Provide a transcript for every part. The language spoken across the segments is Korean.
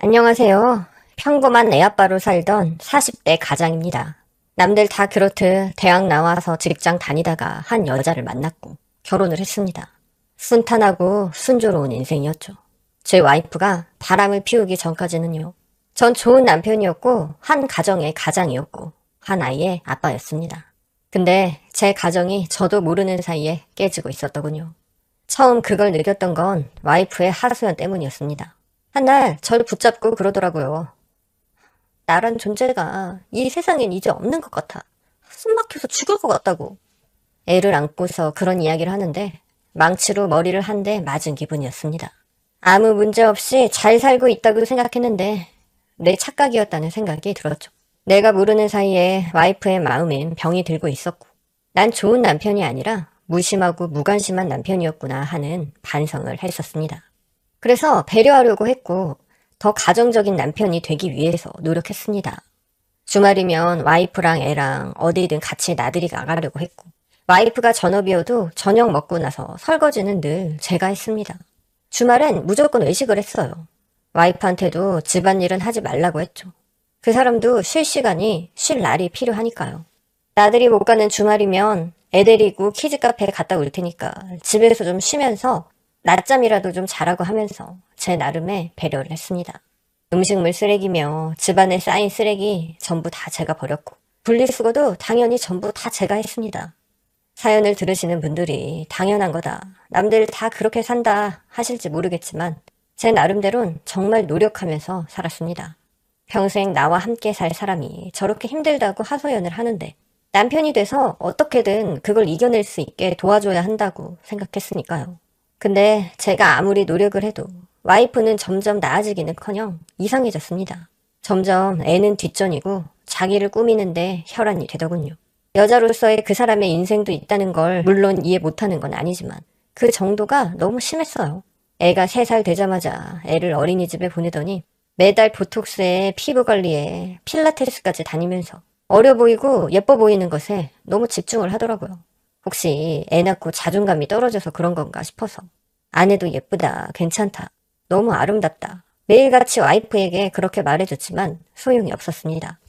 안녕하세요. 평범한 애아빠로 살던 40대 가장입니다. 남들 다 그렇듯 대학 나와서 직장 다니다가 한 여자를 만났고 결혼을 했습니다. 순탄하고 순조로운 인생이었죠. 제 와이프가 바람을 피우기 전까지는요. 전 좋은 남편이었고 한 가정의 가장이었고 한 아이의 아빠였습니다. 근데 제 가정이 저도 모르는 사이에 깨지고 있었더군요. 처음 그걸 느꼈던 건 와이프의 하소연 때문이었습니다. 한날 저를 붙잡고 그러더라고요. 나란 존재가 이 세상엔 이제 없는 것 같아. 숨 막혀서 죽을 것 같다고. 애를 안고서 그런 이야기를 하는데 망치로 머리를 한 대 맞은 기분이었습니다. 아무 문제 없이 잘 살고 있다고 생각했는데 내 착각이었다는 생각이 들었죠. 내가 모르는 사이에 와이프의 마음엔 병이 들고 있었고 난 좋은 남편이 아니라 무심하고 무관심한 남편이었구나 하는 반성을 했었습니다. 그래서 배려하려고 했고 더 가정적인 남편이 되기 위해서 노력했습니다. 주말이면 와이프랑 애랑 어디든 같이 나들이 나가려고 했고 와이프가 전업이어도 저녁 먹고 나서 설거지는 늘 제가 했습니다. 주말엔 무조건 외식을 했어요. 와이프한테도 집안일은 하지 말라고 했죠. 그 사람도 쉴 시간이 쉴 날이 필요하니까요. 나들이 못 가는 주말이면 애 데리고 키즈카페 갔다 올 테니까 집에서 좀 쉬면서 낮잠이라도 좀 자라고 하면서 제 나름의 배려를 했습니다. 음식물 쓰레기며 집안에 쌓인 쓰레기 전부 다 제가 버렸고 분리수거도 당연히 전부 다 제가 했습니다. 사연을 들으시는 분들이 당연한 거다, 남들 다 그렇게 산다 하실지 모르겠지만 제 나름대론 정말 노력하면서 살았습니다. 평생 나와 함께 살 사람이 저렇게 힘들다고 하소연을 하는데 남편이 돼서 어떻게든 그걸 이겨낼 수 있게 도와줘야 한다고 생각했으니까요. 근데 제가 아무리 노력을 해도 와이프는 점점 나아지기는커녕 이상해졌습니다. 점점 애는 뒷전이고 자기를 꾸미는데 혈안이 되더군요. 여자로서의 그 사람의 인생도 있다는 걸 물론 이해 못하는 건 아니지만 그 정도가 너무 심했어요. 애가 3살 되자마자 애를 어린이집에 보내더니 매달 보톡스에 피부관리에 필라테스까지 다니면서 어려 보이고 예뻐 보이는 것에 너무 집중을 하더라고요. 혹시 애 낳고 자존감이 떨어져서 그런 건가 싶어서 아내도 예쁘다, 괜찮다, 너무 아름답다 매일같이 와이프에게 그렇게 말해줬지만 소용이 없었습니다.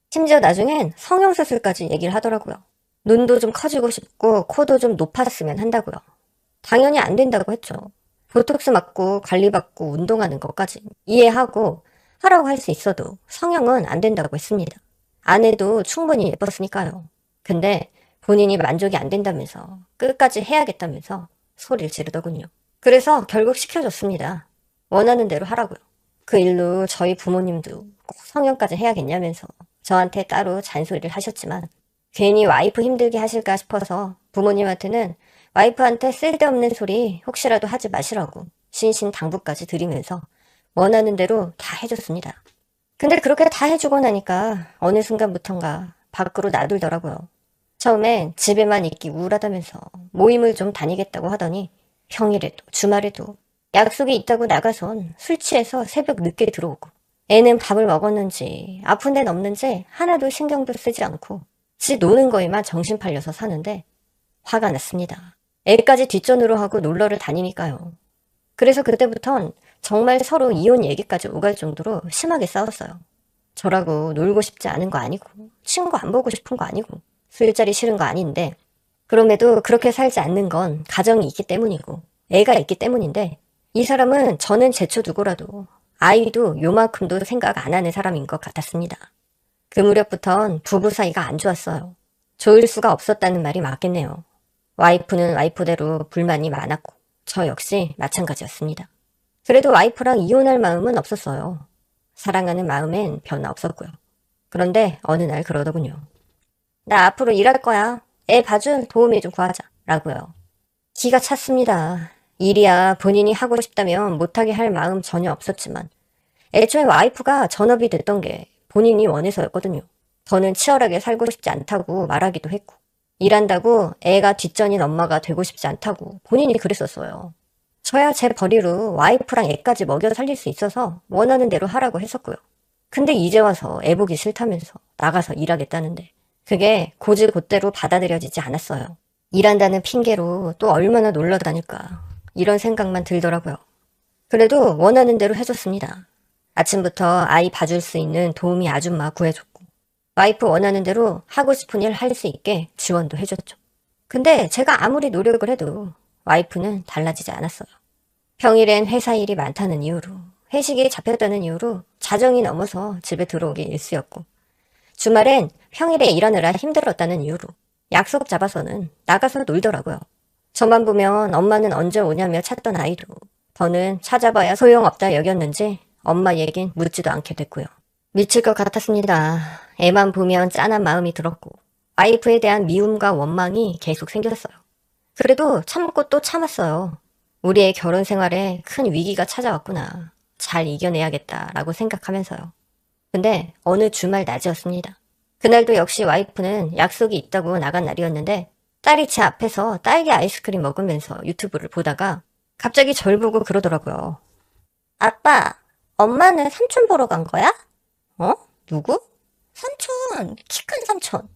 심지어 나중엔 성형수술까지 얘기를 하더라고요. 눈도 좀 커지고 싶고 코도 좀 높았으면 한다고요. 당연히 안 된다고 했죠. 보톡스 맞고 관리받고 운동하는 것까지 이해하고 하라고 할 수 있어도 성형은 안 된다고 했습니다. 아내도 충분히 예뻤으니까요. 근데 본인이 만족이 안 된다면서 끝까지 해야겠다면서 소리를 지르더군요. 그래서 결국 시켜줬습니다. 원하는 대로 하라고요. 그 일로 저희 부모님도 꼭 성형까지 해야겠냐면서 저한테 따로 잔소리를 하셨지만 괜히 와이프 힘들게 하실까 싶어서 부모님한테는 와이프한테 쓸데없는 소리 혹시라도 하지 마시라고 신신당부까지 드리면서 원하는 대로 다 해줬습니다. 근데 그렇게 다 해주고 나니까 어느 순간부턴가 밖으로 나돌더라고요. 처음엔 집에만 있기 우울하다면서 모임을 좀 다니겠다고 하더니 평일에도 주말에도 약속이 있다고 나가선 술 취해서 새벽 늦게 들어오고 애는 밥을 먹었는지 아픈 데는 없는지 하나도 신경도 쓰지 않고 지 노는 거에만 정신 팔려서 사는데 화가 났습니다. 애까지 뒷전으로 하고 놀러를 다니니까요. 그래서 그때부턴 정말 서로 이혼 얘기까지 오갈 정도로 심하게 싸웠어요. 저라고 놀고 싶지 않은 거 아니고 친구 안 보고 싶은 거 아니고 술자리 싫은 거 아닌데 그럼에도 그렇게 살지 않는 건 가정이 있기 때문이고 애가 있기 때문인데 이 사람은 저는 제쳐두고라도 아이도 요만큼도 생각 안 하는 사람인 것 같았습니다. 그 무렵부턴 부부 사이가 안 좋았어요. 좋을 수가 없었다는 말이 맞겠네요. 와이프는 와이프대로 불만이 많았고 저 역시 마찬가지였습니다. 그래도 와이프랑 이혼할 마음은 없었어요. 사랑하는 마음엔 변화 없었고요. 그런데 어느 날 그러더군요. 나 앞으로 일할 거야. 애 봐줄 도우미 좀 구하자 라고요. 기가 찼습니다. 일이야 본인이 하고 싶다면 못하게 할 마음 전혀 없었지만 애초에 와이프가 전업이 됐던 게 본인이 원해서였거든요. 저는 치열하게 살고 싶지 않다고 말하기도 했고 일한다고 애가 뒷전인 엄마가 되고 싶지 않다고 본인이 그랬었어요. 저야 제 벌이로 와이프랑 애까지 먹여 살릴 수 있어서 원하는 대로 하라고 했었고요. 근데 이제 와서 애 보기 싫다면서 나가서 일하겠다는데 그게 고지곧대로 받아들여지지 않았어요. 일한다는 핑계로 또 얼마나 놀러 다닐까 이런 생각만 들더라고요. 그래도 원하는 대로 해줬습니다. 아침부터 아이 봐줄 수 있는 도우미 아줌마 구해줬고, 와이프 원하는 대로 하고 싶은 일 할 수 있게 지원도 해줬죠. 근데 제가 아무리 노력을 해도 와이프는 달라지지 않았어요. 평일엔 회사 일이 많다는 이유로, 회식이 잡혔다는 이유로 자정이 넘어서 집에 들어오기 일쑤였고, 주말엔 평일에 일하느라 힘들었다는 이유로 약속 잡아서는 나가서 놀더라고요. 저만 보면 엄마는 언제 오냐며 찾던 아이도 더는 찾아봐야 소용없다 여겼는지 엄마 얘긴 묻지도 않게 됐고요. 미칠 것 같았습니다. 애만 보면 짠한 마음이 들었고 와이프에 대한 미움과 원망이 계속 생겼어요. 그래도 참고 또 참았어요. 우리의 결혼 생활에 큰 위기가 찾아왔구나. 잘 이겨내야겠다라고 생각하면서요. 근데 어느 주말 낮이었습니다. 그날도 역시 와이프는 약속이 있다고 나간 날이었는데 딸이 제 앞에서 딸기 아이스크림 먹으면서 유튜브를 보다가 갑자기 절 보고 그러더라고요. 아빠, 엄마는 삼촌 보러 간 거야? 어? 누구? 삼촌, 키 큰 삼촌.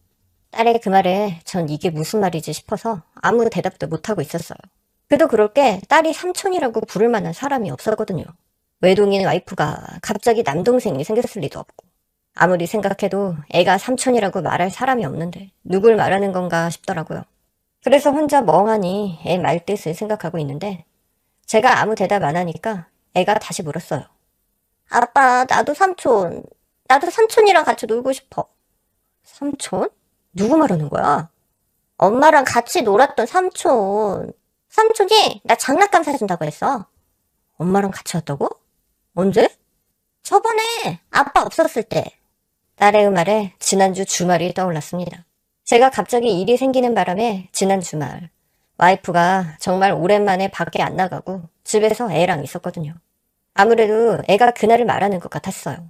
딸의 그 말에 전 이게 무슨 말이지 싶어서 아무 대답도 못하고 있었어요. 그래도 그럴 게 딸이 삼촌이라고 부를 만한 사람이 없었거든요. 외동인 와이프가 갑자기 남동생이 생겼을 리도 없고 아무리 생각해도 애가 삼촌이라고 말할 사람이 없는데 누굴 말하는 건가 싶더라고요. 그래서 혼자 멍하니 애 말뜻을 생각하고 있는데 제가 아무 대답 안 하니까 애가 다시 물었어요. 아빠, 나도 삼촌이랑 같이 놀고 싶어. 삼촌? 누구 말하는 거야? 엄마랑 같이 놀았던 삼촌. 삼촌이 나 장난감 사준다고 했어. 엄마랑 같이 왔다고? 언제? 저번에 아빠 없었을 때. 딸의 말에 지난주 주말이 떠올랐습니다. 제가 갑자기 일이 생기는 바람에 지난 주말 와이프가 정말 오랜만에 밖에 안 나가고 집에서 애랑 있었거든요. 아무래도 애가 그날을 말하는 것 같았어요.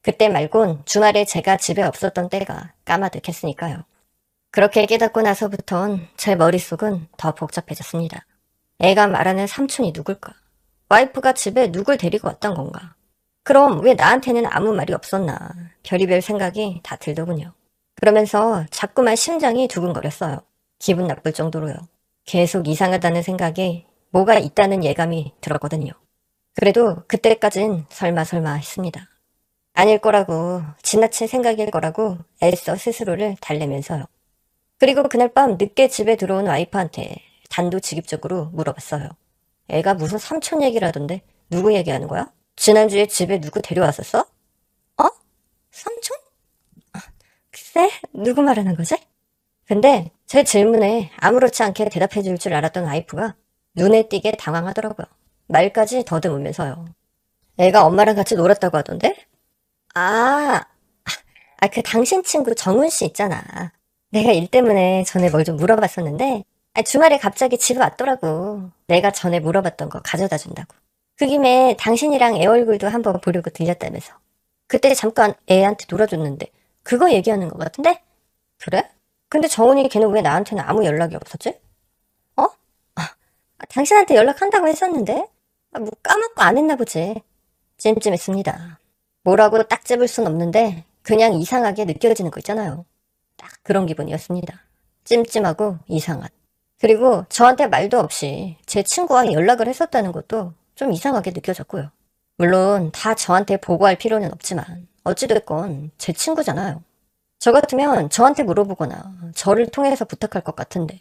그때 말곤 주말에 제가 집에 없었던 때가 까마득했으니까요. 그렇게 깨닫고 나서부턴 제 머릿속은 더 복잡해졌습니다. 애가 말하는 삼촌이 누굴까? 와이프가 집에 누굴 데리고 왔던 건가? 그럼 왜 나한테는 아무 말이 없었나? 별의별 생각이 다 들더군요. 그러면서 자꾸만 심장이 두근거렸어요. 기분 나쁠 정도로요. 계속 이상하다는 생각에 뭐가 있다는 예감이 들었거든요. 그래도 그때까진 설마 했습니다. 아닐 거라고, 지나친 생각일 거라고 애써 스스로를 달래면서요. 그리고 그날 밤 늦게 집에 들어온 와이프한테 단도직입적으로 물어봤어요. 애가 무슨 삼촌 얘기를 하던데 누구 얘기하는 거야? 지난주에 집에 누구 데려왔었어? 어? 삼촌? 글쎄, 누구 말하는 거지? 근데 제 질문에 아무렇지 않게 대답해 줄 줄 알았던 와이프가 눈에 띄게 당황하더라고요. 말까지 더듬으면서요. 애가 엄마랑 같이 놀았다고 하던데? 그 당신 친구 정훈 씨 있잖아. 내가 일 때문에 전에 뭘 좀 물어봤었는데 주말에 갑자기 집에 왔더라고. 내가 전에 물어봤던 거 가져다 준다고. 그 김에 당신이랑 애 얼굴도 한번 보려고 들렸다면서. 그때 잠깐 애한테 놀아줬는데 그거 얘기하는 것 같은데? 그래? 근데 정훈이 걔는 왜 나한테는 아무 연락이 없었지? 어? 당신한테 연락한다고 했었는데? 뭐 까먹고 안 했나 보지. 찜찜했습니다. 뭐라고 딱 집을 순 없는데 그냥 이상하게 느껴지는 거 있잖아요. 딱 그런 기분이었습니다. 찜찜하고 이상한. 그리고 저한테 말도 없이 제 친구와 연락을 했었다는 것도 좀 이상하게 느껴졌고요. 물론 다 저한테 보고할 필요는 없지만 어찌됐건 제 친구잖아요. 저 같으면 저한테 물어보거나 저를 통해서 부탁할 것 같은데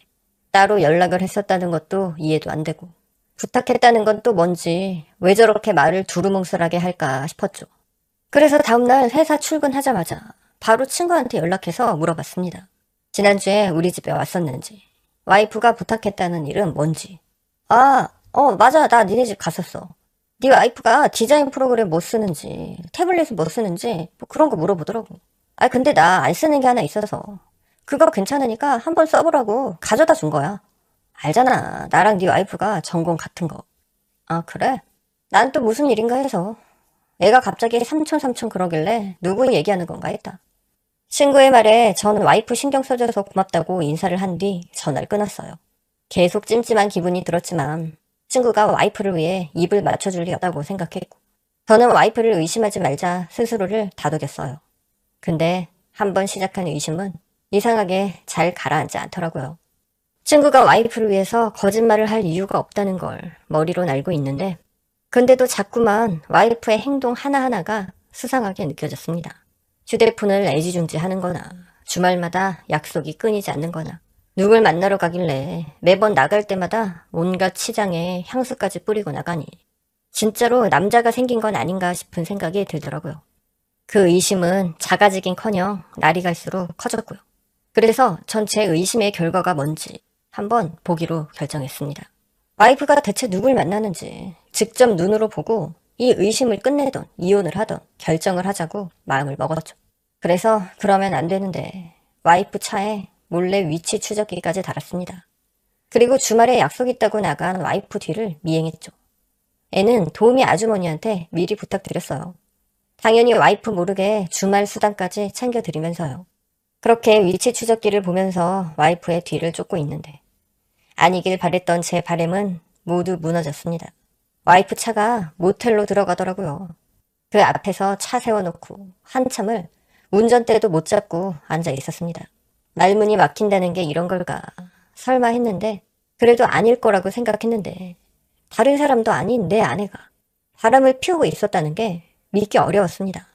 따로 연락을 했었다는 것도 이해도 안 되고 부탁했다는 건 또 뭔지 왜 저렇게 말을 두루뭉술하게 할까 싶었죠. 그래서 다음날 회사 출근하자마자 바로 친구한테 연락해서 물어봤습니다. 지난주에 우리 집에 왔었는지, 와이프가 부탁했다는 일은 뭔지. 맞아. 나 니네 집 갔었어. 네 와이프가 디자인 프로그램 뭐 쓰는지, 태블릿을 뭐 쓰는지 뭐 그런 거 물어보더라고. 근데 나 안 쓰는 게 하나 있어서 그거 괜찮으니까 한번 써보라고 가져다 준 거야. 알잖아. 나랑 네 와이프가 전공 같은 거. 그래? 난 또 무슨 일인가 해서 애가 갑자기 삼촌 그러길래 누구 얘기하는 건가 했다. 친구의 말에 저는 와이프 신경 써줘서 고맙다고 인사를 한 뒤 전화를 끊었어요. 계속 찜찜한 기분이 들었지만 친구가 와이프를 위해 입을 맞춰줄 리 없다고 생각했고 저는 와이프를 의심하지 말자 스스로를 다독였어요. 근데 한번 시작한 의심은 이상하게 잘 가라앉지 않더라고요. 친구가 와이프를 위해서 거짓말을 할 이유가 없다는 걸 머리론 알고 있는데 근데도 자꾸만 와이프의 행동 하나하나가 수상하게 느껴졌습니다. 휴대폰을 애지중지 하는 거나, 주말마다 약속이 끊이지 않는 거나, 누굴 만나러 가길래 매번 나갈 때마다 온갖 치장에 향수까지 뿌리고 나가니, 진짜로 남자가 생긴 건 아닌가 싶은 생각이 들더라고요. 그 의심은 작아지긴커녕 날이 갈수록 커졌고요. 그래서 전 제 의심의 결과가 뭔지 한번 보기로 결정했습니다. 와이프가 대체 누굴 만나는지 직접 눈으로 보고 이 의심을 끝내던 이혼을 하던 결정을 하자고 마음을 먹었죠. 그래서 그러면 안 되는데 와이프 차에 몰래 위치 추적기까지 달았습니다. 그리고 주말에 약속 있다고 나간 와이프 뒤를 미행했죠. 애는 도우미 아주머니한테 미리 부탁드렸어요. 당연히 와이프 모르게 주말 수당까지 챙겨드리면서요. 그렇게 위치 추적기를 보면서 와이프의 뒤를 쫓고 있는데 아니길 바랬던 제 바램은 모두 무너졌습니다. 와이프 차가 모텔로 들어가더라고요. 그 앞에서 차 세워놓고 한참을 운전대도 못 잡고 앉아 있었습니다. 말문이 막힌다는 게 이런 걸까 설마 했는데 그래도 아닐 거라고 생각했는데 다른 사람도 아닌 내 아내가 바람을 피우고 있었다는 게 믿기 어려웠습니다.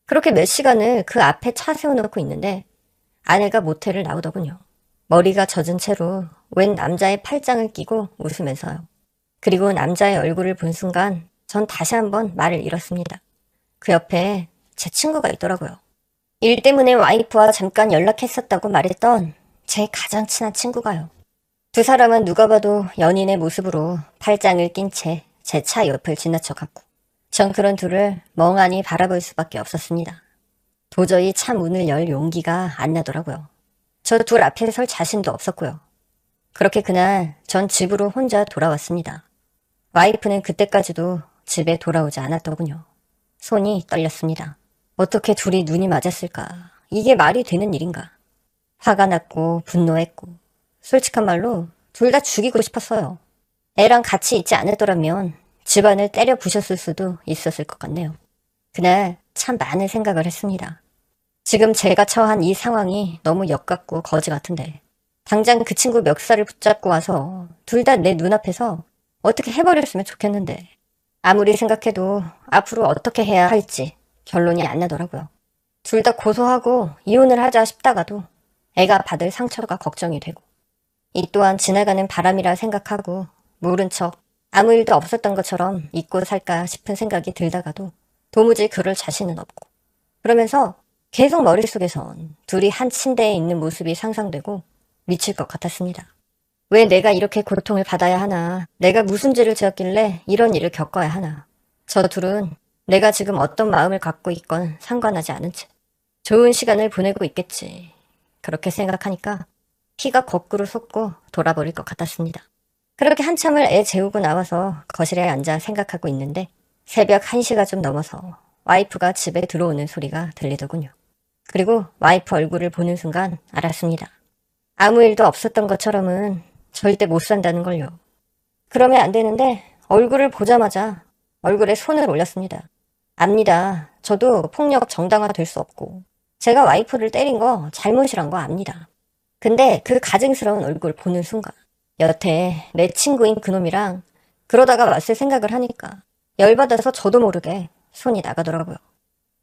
그렇게 몇 시간을 그 앞에 차 세워놓고 있는데 아내가 모텔을 나오더군요. 머리가 젖은 채로 웬 남자의 팔짱을 끼고 웃으면서요. 그리고 남자의 얼굴을 본 순간 전 다시 한번 말을 잃었습니다. 그 옆에 제 친구가 있더라고요. 일 때문에 와이프와 잠깐 연락했었다고 말했던 제 가장 친한 친구가요. 두 사람은 누가 봐도 연인의 모습으로 팔짱을 낀 채 제 차 옆을 지나쳐 갔고 전 그런 둘을 멍하니 바라볼 수밖에 없었습니다. 도저히 차 문을 열 용기가 안 나더라고요. 저 둘 앞에 설 자신도 없었고요. 그렇게 그날 전 집으로 혼자 돌아왔습니다. 와이프는 그때까지도 집에 돌아오지 않았더군요. 손이 떨렸습니다. 어떻게 둘이 눈이 맞았을까? 이게 말이 되는 일인가? 화가 났고 분노했고 솔직한 말로 둘 다 죽이고 싶었어요. 애랑 같이 있지 않았더라면 집안을 때려 부셨을 수도 있었을 것 같네요. 그날 참 많은 생각을 했습니다. 지금 제가 처한 이 상황이 너무 역같고 거지 같은데 당장 그 친구 멱살을 붙잡고 와서 둘 다 내 눈앞에서 어떻게 해버렸으면 좋겠는데 아무리 생각해도 앞으로 어떻게 해야 할지 결론이 안 나더라고요. 둘 다 고소하고 이혼을 하자 싶다가도 애가 받을 상처가 걱정이 되고 이 또한 지나가는 바람이라 생각하고 모른 척 아무 일도 없었던 것처럼 잊고 살까 싶은 생각이 들다가도 도무지 그럴 자신은 없고 그러면서 계속 머릿속에선 둘이 한 침대에 있는 모습이 상상되고 미칠 것 같았습니다. 왜 내가 이렇게 고통을 받아야 하나? 내가 무슨 죄를 지었길래 이런 일을 겪어야 하나? 저 둘은 내가 지금 어떤 마음을 갖고 있건 상관하지 않은 채 좋은 시간을 보내고 있겠지. 그렇게 생각하니까 피가 거꾸로 솟고 돌아버릴 것 같았습니다. 그렇게 한참을 애 재우고 나와서 거실에 앉아 생각하고 있는데 새벽 1시가 좀 넘어서 와이프가 집에 들어오는 소리가 들리더군요. 그리고 와이프 얼굴을 보는 순간 알았습니다. 아무 일도 없었던 것처럼은 절대 못 산다는 걸요. 그러면 안 되는데 얼굴을 보자마자 얼굴에 손을 올렸습니다. 압니다. 저도 폭력 정당화 될 수 없고 제가 와이프를 때린 거 잘못이란 거 압니다. 근데 그 가증스러운 얼굴 보는 순간 여태 내 친구인 그놈이랑 그러다가 왔을 생각을 하니까 열받아서 저도 모르게 손이 나가더라고요.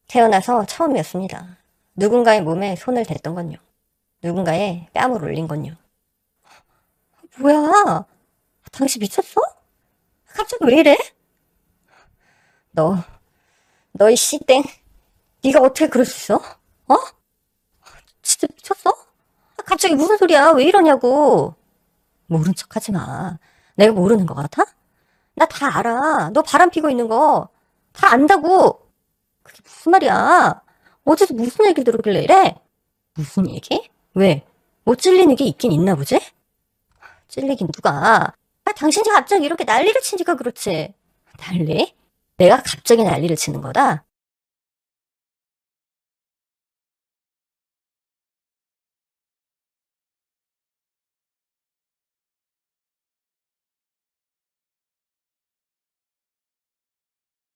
태어나서 처음이었습니다. 누군가의 몸에 손을 댔던 건요. 누군가의 뺨을 올린 건요. 뭐야? 당신 미쳤어? 갑자기 왜 이래? 너 이 씨땡. 네가 어떻게 그럴 수 있어? 어? 진짜 미쳤어? 갑자기 무슨 소리야? 왜 이러냐고. 모른 척 하지 마. 내가 모르는 것 같아? 나 다 알아. 너 바람 피고 있는 거 다 안다고. 그게 무슨 말이야? 어제도 무슨 얘기를 들었길래 이래? 무슨 얘기? 왜? 뭐 찔리는 게 있긴 있나 보지? 찔리긴 누가? 당신이 갑자기 이렇게 난리를 치니까 그렇지. 난리? 내가 갑자기 난리를 치는 거다?